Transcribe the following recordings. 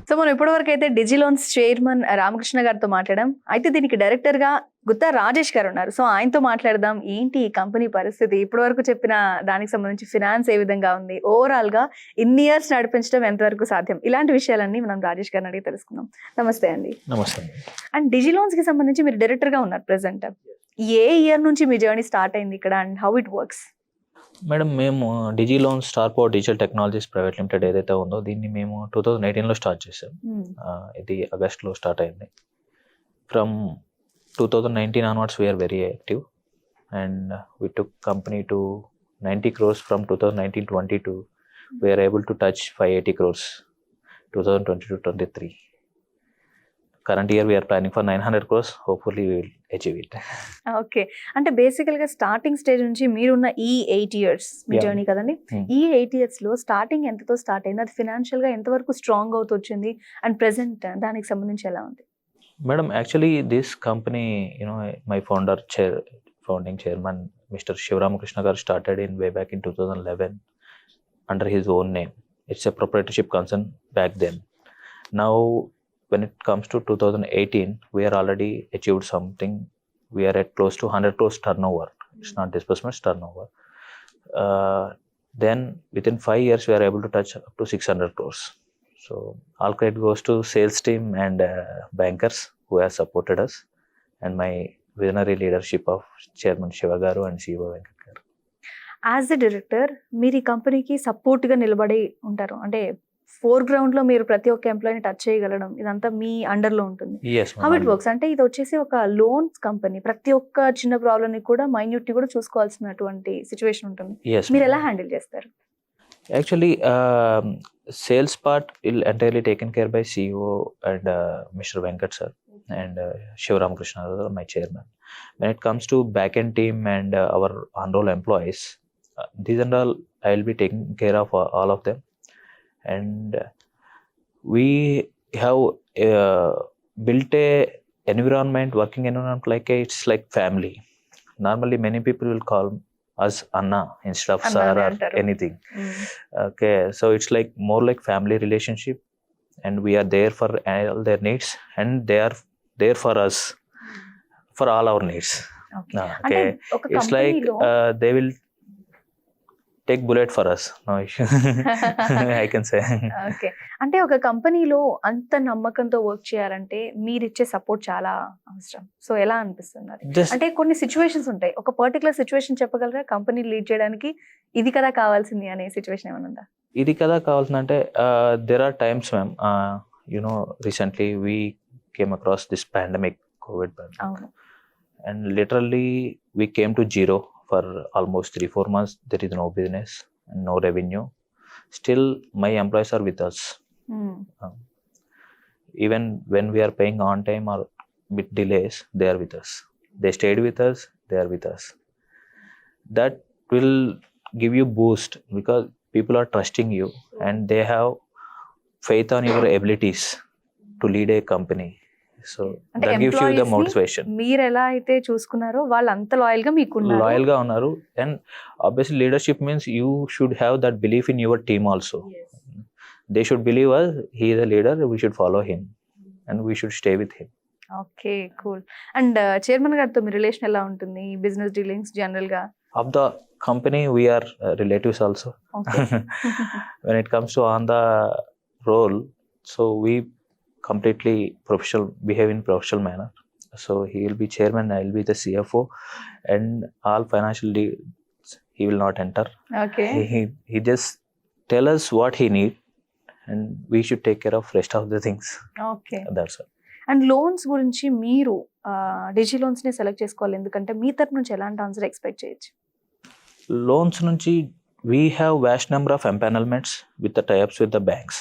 So మనం ఇప్పటివరకు అయితే డిజిలోన్స్ చైర్మన్ రామకృష్ణ గారితో మాట్లాడాం. అయితే దీనికి డైరెక్టర్ గా గుత్తా రాజేష్ గారు ఉన్నారు. సో ఆయనతో మాట్లాడదాం. ఏంటి ఈ కంపెనీ పరిస్థితి, ఇప్పటివరకు చెప్పిన దానికి సంబంధించి ఫినాన్స్ ఏ విధంగా ఉంది, ఓవరాల్ గా ఇన్ని ఇయర్స్ నడిపించడం ఎంతవరకు సాధ్యం, ఇలాంటి విషయాలన్నీ మనం రాజేష్ గారిని అడిగి తెలుసుకుందాం. నమస్తే అండి. నమస్తే. అండ్ డిజిలోన్స్ కి సంబంధించి మీరు డైరెక్టర్ గా ఉన్నారు ప్రెసెంట్. ఏ ఇయర్ నుంచి మీ జర్నీ స్టార్ట్ అయింది ఇక్కడ and how it works? Madam, మేము డిజిలోన్ star power digital technologies private limited ఏదైతే ఉందో దీన్ని మేము 2018లో స్టార్ట్ చేసాం. ఇది ఆగస్ట్లో స్టార్ట్ అయింది. From 2019 onwards we're very active and we took company to 90 crores from 2019-22. We're able to touch 580 crores 2022-23. Current year we are planning for 900 crores. Hopefully we will achieve it. Okay. అంటే బేసికల్ గా starting stage నుంచి మీరున్న ఈ 8 years మీ journey కదండి. ఈ 8 years లో starting ఎంతతో start అయింది, అది ఫినాన్షియల్ గా ఎంతవరకు స్ట్రాంగ్ అవుతూ వచ్చింది అండ్ ప్రెసెంట్ దానికి సంబంధించి ఎలా ఉంది? Madam, actually this company, my founding chairman, Mr. Shivramakrishna Garu started in way back in 2011 under his own name. It's a proprietorship concern back then. Now when it comes to 2018, we are already achieved something. We are at close to 100 crores turnover. It's not disbursements, turnover. Then within 5 years, we are able to touch up to 600 crores. So all credit goes to sales team and bankers who have supported us, and my visionary leadership of Chairman Shiva Garu and CEO Venkat Garu. As a director మీరు ఈ కంపెనీకి support గా నిలబడి ఉంటారు. అంటే four ground లో మీరు ప్రతి ఒక్క ఎంప్లాయీని టచ్ చేయగలడం, ఇదంతా మీ అండర్ లో ఉంటుంది. హౌ ఇట్ వర్క్స్ అంటే ఇది వచ్చేసి ఒక లోన్స్ కంపెనీ, ప్రతి ఒక్క చిన్న ప్రాబ్లమ్ ని కూడా మైన్యూట్ ని కూడా చూసుకోవాల్సినటువంటి సిచ్యువేషన్ ఉంటుంది. మీరు ఎలా హ్యాండిల్ చేస్తారు? Actually, sales part will entirely taken care by CEO and Mr. Venkat sir and Shiva Ramakrishna, my chairman. When it comes to back-end team and our on-roll employees, these and all I will be taking care of all of them. And we have built a working environment like it's like family. Normally many people will call us Anna instead of Sir or anything. Okay, so it's like more like family relationship, and we are there for all their needs and they are there for us for all our needs. Okay, it's like they will take bullet for us. No issue. I can say. Okay. అంటే ఒక కంపెనీలో అంత నమ్మకంతో work చేయాలంటే మీరు ఇచ్చే support చాలా అవసరం. సో ఎలా అనిపిస్తుంది అది? అంటే కొన్ని సిచ్యువేషన్స్ ఉంటాయి, ఒక పర్టికులర్ సిచ్యువేషన్ చెప్పగలరా కంపెనీ లీడ్ చేయడానికి ఇది కదా కావాల్సింది అనే సిచ్యువేషన్ ఏమైనా ఉందా? ఇది కదా కావాల్సిందంటే there are times, ma'am, recently we came across this COVID pandemic. And literally we came to zero for almost 3-4 months. There is no business and no revenue. Still my employees are with us. Even when we are paying on time or with delays, they are with us. They stayed with us, they are with us. That will give you boost because people are trusting you and they have faith on your abilities to lead a company. So that gives you the motivation. మీరు ఎలా అయితే చూసుకున్నారో వాళ్ళు అంత loyal గా మీకు ఉన్నారు. Loyal గా ఉన్నారు. And obviously leadership means you should have that belief in your team also. Yes. They should believe us, he is a leader, we should follow him and we should stay with him. Okay, cool. And chairman గారితో మీ relation ఎలా ఉంటుంది? Business dealings general గా of the company we are relatives also. Okay. When it comes to on the role, so we completely behave in professional manner. So he will be chairman, I will be the CFO, and all financial deals he will not enter. Okay. He just tell us what he need and we should take care of rest of the things. Okay. That's all. And loans గురించి మీరు డిజి loans ని select చేసుకోవాలి, ఎందుకంటే మీ తరపు నుంచి ఎలాంటి answer expect చేయొచ్చు? Loans నుంచి we have vast number of empanelments with the tie-ups with the banks.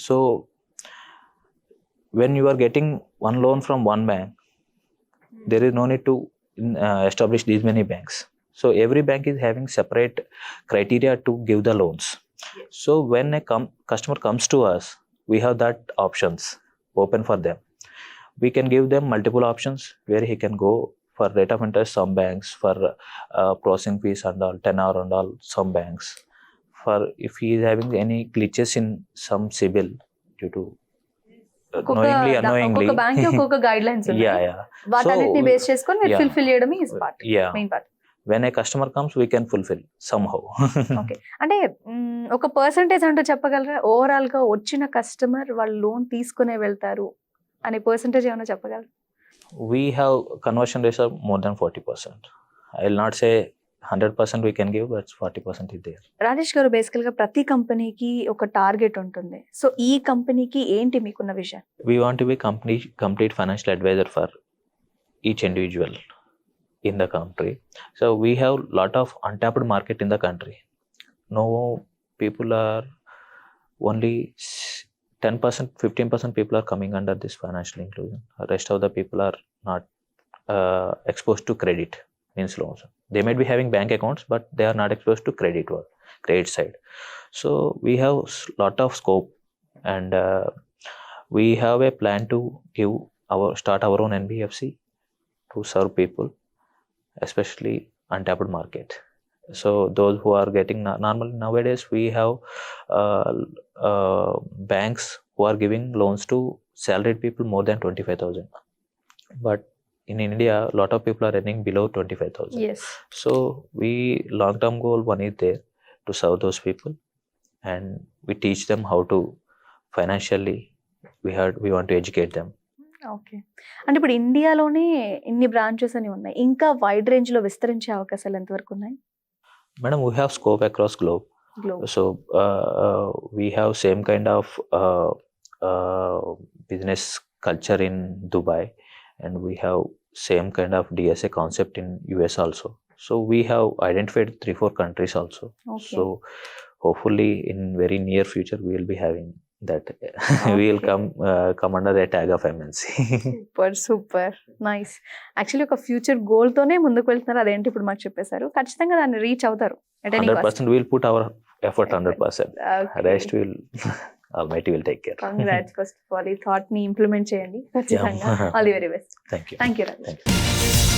So when you are getting one loan from one bank, there is no need to establish these many banks. So every bank is having separate criteria to give the loans. Yes. So when a customer comes to us, we have that options open for them. We can give them multiple options where he can go for rate of interest, some banks, for processing fees and all, tenor and all, some banks. For if he is having any glitches in some CIBIL due to knowingly ఒక్కొక్క unknowingly bank ఒక్కొక్క guide lines yeah ఉన్నాయి, yeah వాటన్నిటిని So, base చేసుకొని మీరు yeah. Fulfil చేయడం is part, yeah main part. when a customer comes we can fulfill somehow. Okay, అంటే ఒక percentage అంటూ చెప్పగలరా? ఓవరాల్ గా వచ్చిన కస్టమర్ వాళ్ళు లోన్ తీసుకునే వెళ్తారు అనే పర్సంటేజ్ ఏమైనా చెప్పగలరా? We have conversion rates of more than 40%. I will not say 100% we can give, but 40% is there. Rajesh గారు, బేసికల్ గా ప్రతి కంపెనీకి ఒక టార్గెట్ ఉంటుంది. సో ఈ కంపెనీకి ఏంటి మీకున్న vision? We want to be complete financial advisor for each individual in the country. So we have lot of untapped market in the country. No, people are only 10%, 15% people are coming under this financial inclusion. The rest of the people are not exposed to credit, means loans. They might be having bank accounts, but they are not exposed to credit side. So we have lot of scope, and we have a plan to start our own NBFC to serve people, especially untapped market. So those who are getting normally nowadays we have banks who are giving loans to salaried people more than 25,000, but in India a lot of people are earning below 25,000. Yes. So we long term goal one is there to serve those people, and we teach them how to financially, we want to educate them. Okay, అంటే ఇప్పుడు ఇండియాలోనే ఇన్ని branches అని ఉన్నాయి, ఇంకా wide range లో విస్తరించే అవకాశాలు ఎంతవరకు ఉన్నాయి? Madam, we have scope across globe. Globe. So we have same kind of business culture in Dubai, and we have same kind of DSA concept in US also. So we have identified 3-4 countries also. Okay. So hopefully in very near future we will be having that. We will come under the tag of MNC. Super nice. Actually ఒక future goal తోనే ముందుకు వెళ్తున్నారు, అదేంటి ఇప్పుడు మాకు చెప్పేశారు. ఖచ్చితంగా దాన్ని రీచ్ అవుతారు. 100% we will put our effort 100%. Rest will Almighty will take care. Congrats first of all, ఈ థాట్ ని ఇంప్లిమెంట్ చేయండి ఖచ్చితంగా. All the very best. Thank you. Thank you Rajesh. Thank you.